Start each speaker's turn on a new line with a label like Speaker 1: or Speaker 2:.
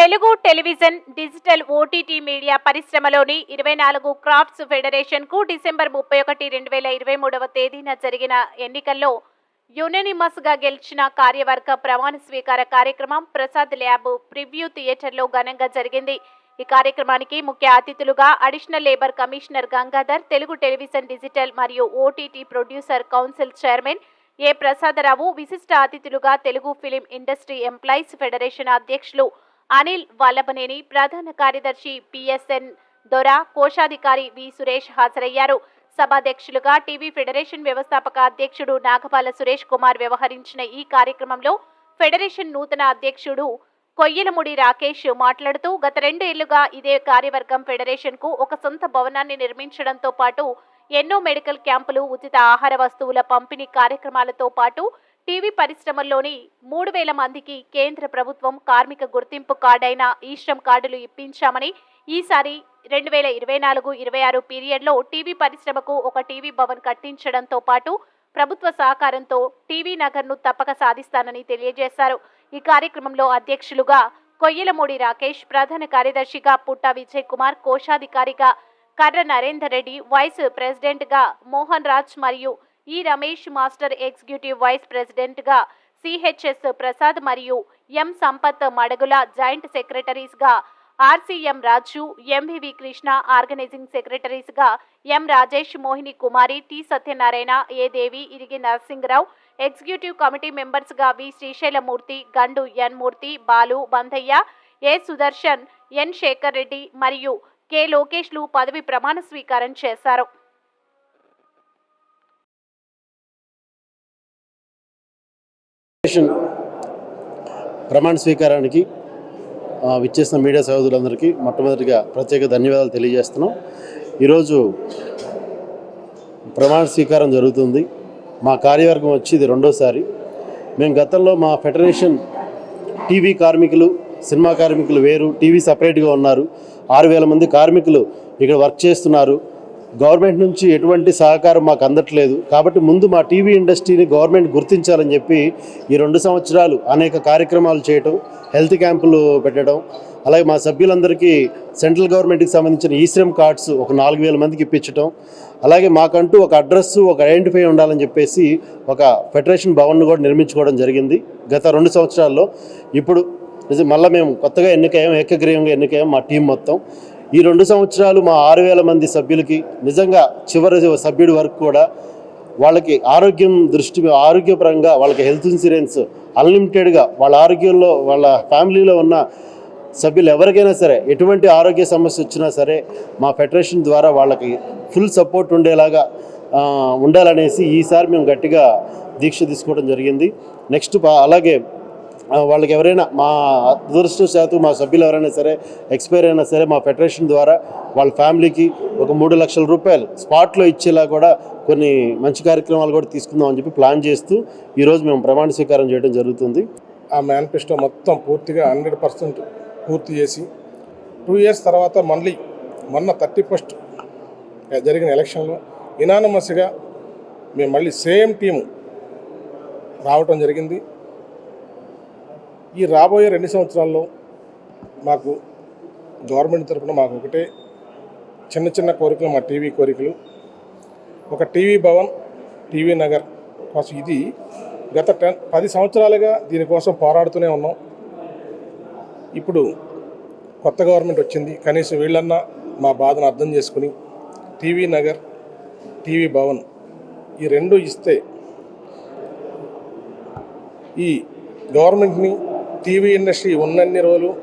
Speaker 1: Telugu television, digital OTT media పరిశ్రమలోని 24 crafts ఫెడరేషన్కు December 31, 2023వ తేదీన జరిగిన ఎన్నికల్లో యునానిమస్గా గెలిచిన కార్యవర్గ ప్రమాణ స్వీకార కార్యక్రమం ప్రసాద్ ల్యాబ్ ప్రివ్యూ థియేటర్లో ఘనంగా జరిగింది. ఈ కార్యక్రమానికి ముఖ్య అతిథులుగా additional labour commissioner Gangadhar, Telugu television, digital మరియు ఓటీటీ ప్రొడ్యూసర్ కౌన్సిల్ చైర్మన్ ఏ ప్రసాదరావు, విశిష్ట అతిథులుగా Telugu film industry employees federation అధ్యక్షులు అనిల్ వల్లభనేని, ప్రధాన కార్యదర్శి పిఎస్ఎన్ దొర, కోశాధికారి వి సురేష్ హాజరయ్యారు. సభాధ్యక్షులుగా టీవీ ఫెడరేషన్ వ్యవస్థాపక అధ్యక్షుడు నాగపాల సురేష్ కుమార్ వ్యవహరించిన ఈ కార్యక్రమంలో ఫెడరేషన్ నూతన అధ్యక్షుడు కొయ్యలముడి రాకేష్ మాట్లాడుతూ, గత 2 ఏళ్లుగా ఇదే కార్యవర్గం ఫెడరేషన్ కు ఒక సొంత భవనాన్ని నిర్మించడంతో పాటు ఎన్నో మెడికల్ క్యాంపులు, ఉచిత ఆహార వస్తువుల పంపిణీ కార్యక్రమాలతో పాటు టీవీ పరిశ్రమల్లోని 3000 మందికి కేంద్ర ప్రభుత్వం కార్మిక గుర్తింపు కార్డైన ఈశ్రమ్ కార్డులు ఇప్పించామని, ఈసారి 2024-26 పీరియడ్లో టీవీ పరిశ్రమకు ఒక టీవీ భవన్ కట్టించడంతో పాటు ప్రభుత్వ సహకారంతో టీవీ నగర్ను తప్పక సాధిస్తానని తెలియజేశారు. ఈ కార్యక్రమంలో అధ్యక్షులుగా కొయ్యలమూడి రాకేష్, ప్రధాన కార్యదర్శిగా పుట్ట విజయ్ కుమార్, కోశాధికారిగా కర్ర నరేందర్ రెడ్డి, వైస్ ప్రెసిడెంట్గా మోహన్ రాజ్ మరియు ఈ రమేష్, మాస్టర్ ఎగ్జిక్యూటివ్ వైస్ ప్రెసిడెంట్గా సిహెచ్ఎస్ ప్రసాద్ మరియు ఎం సంపత్ మడగుల, జాయింట్ సెక్రటరీస్గా ఆర్సీఎం రాజు, ఎంవివి కృష్ణ, ఆర్గనైజింగ్ సెక్రటరీస్గా ఎం రాజేష్, మోహిని కుమారి, టి సత్యనారాయణ, ఏ దేవి, ఇరిగి నరసింగరావు, ఎగ్జిక్యూటివ్ కమిటీ మెంబర్స్గా వి శ్రీశైలమూర్తి, గండు ఎన్ మూర్తి, బాలు, బంధయ్య, ఏ సుదర్శన్, ఎన్ శేఖర్ రెడ్డి మరియు కె లోకేష్లు పదవి ప్రమాణ స్వీకారం చేశారు.
Speaker 2: ప్రమాణ స్వీకారానికి విచ్చేసిన మీడియా సహోదరులందరికీ మొట్టమొదటిగా ప్రత్యేక ధన్యవాదాలు తెలియజేస్తున్నాం. ఈరోజు ప్రమాణ స్వీకారం జరుగుతుంది. మా కార్యవర్గం వచ్చి ఇది 2వసారి. మేము గతంలో మా ఫెడరేషన్ టీవీ కార్మికులు, సినిమా కార్మికులు వేరు, టీవీ సపరేట్గా ఉన్నారు. 6000 మంది కార్మికులు ఇక్కడ వర్క్ చేస్తున్నారు. గవర్నమెంట్ నుంచి ఎటువంటి సహకారం మాకు అందట్లేదు. కాబట్టి ముందు మా టీవీ ఇండస్ట్రీని గవర్నమెంట్ గుర్తించాలని చెప్పి ఈ 2 సంవత్సరాలు అనేక కార్యక్రమాలు చేయటం, హెల్త్ క్యాంపులు పెట్టడం, అలాగే మా సభ్యులందరికీ సెంట్రల్ గవర్నమెంట్కి సంబంధించిన ఈశ్రమ్ కార్డ్స్ ఒక 4000 మందికి ఇప్పించడం, అలాగే మాకంటూ ఒక అడ్రస్, ఒక ఐడెంటిఫై ఉండాలని చెప్పేసి ఒక ఫెడరేషన్ భవన్ కూడా నిర్మించుకోవడం జరిగింది గత 2 సంవత్సరాల్లో. ఇప్పుడు మళ్ళీ మేము కొత్తగా ఎన్నికయ్యాం, ఏకగ్రీవంగా ఎన్నికయ్యాం మా టీం మొత్తం. ఈ 2 సంవత్సరాలు మా 6000 మంది సభ్యులకి నిజంగా చివరి సభ్యుడి వరకు కూడా వాళ్ళకి ఆరోగ్యపరంగా వాళ్ళకి హెల్త్ ఇన్సూరెన్స్ అన్లిమిటెడ్గా వాళ్ళ ఆరోగ్యంలో, వాళ్ళ ఫ్యామిలీలో ఉన్న సభ్యులు ఎవరికైనా సరే ఎటువంటి ఆరోగ్య సమస్య వచ్చినా సరే మా ఫెడరేషన్ ద్వారా వాళ్ళకి ఫుల్ సపోర్ట్ ఉండేలాగా ఉండాలనేసి ఈసారి మేము గట్టిగా దీక్ష తీసుకోవడం జరిగింది. నెక్స్ట్ అలాగే వాళ్ళకి ఎవరైనా మా అదృష్టవశాత్తు మా సభ్యులు ఎవరైనా సరే ఎక్స్పైర్ అయినా సరే మా ఫెడరేషన్ ద్వారా వాళ్ళ ఫ్యామిలీకి ఒక 3 లక్షల రూపాయలు స్పాట్లో ఇచ్చేలా కూడా కొన్ని మంచి కార్యక్రమాలు కూడా తీసుకుందాం అని చెప్పి ప్లాన్ చేస్తూ ఈరోజు మేము ప్రమాణ స్వీకారం చేయడం జరుగుతుంది.
Speaker 3: ఆ మేనిఫెస్టో మొత్తం పూర్తిగా 100% పూర్తి చేసి 2 ఇయర్స్ తర్వాత మళ్ళీ మొన్న 31st జరిగిన ఎలక్షన్లో యునానిమస్గా మేము మళ్ళీ సేమ్ టీము రావటం జరిగింది. ఈ రాబోయే 2 సంవత్సరాల్లో మాకు గవర్నమెంట్ తరఫున మాకు ఒకటే చిన్న కోరికలు, మా టీవీ కోరికలు. ఒక టీవీ భవన్, టీవీ నగర్ కోసం ఇది గత 10 సంవత్సరాలుగా దీనికోసం పోరాడుతూనే ఉన్నాం. ఇప్పుడు కొత్త గవర్నమెంట్ వచ్చింది, కనీసం వీళ్ళన్నా మా బాధను అర్థం చేసుకుని టీవీ నగర్, టీవీ భవన్ ఈ 2 ఇస్తే ఈ గవర్నమెంట్ని, టీవీ ఇండస్ట్రీ ఉన్నన్ని రోజులు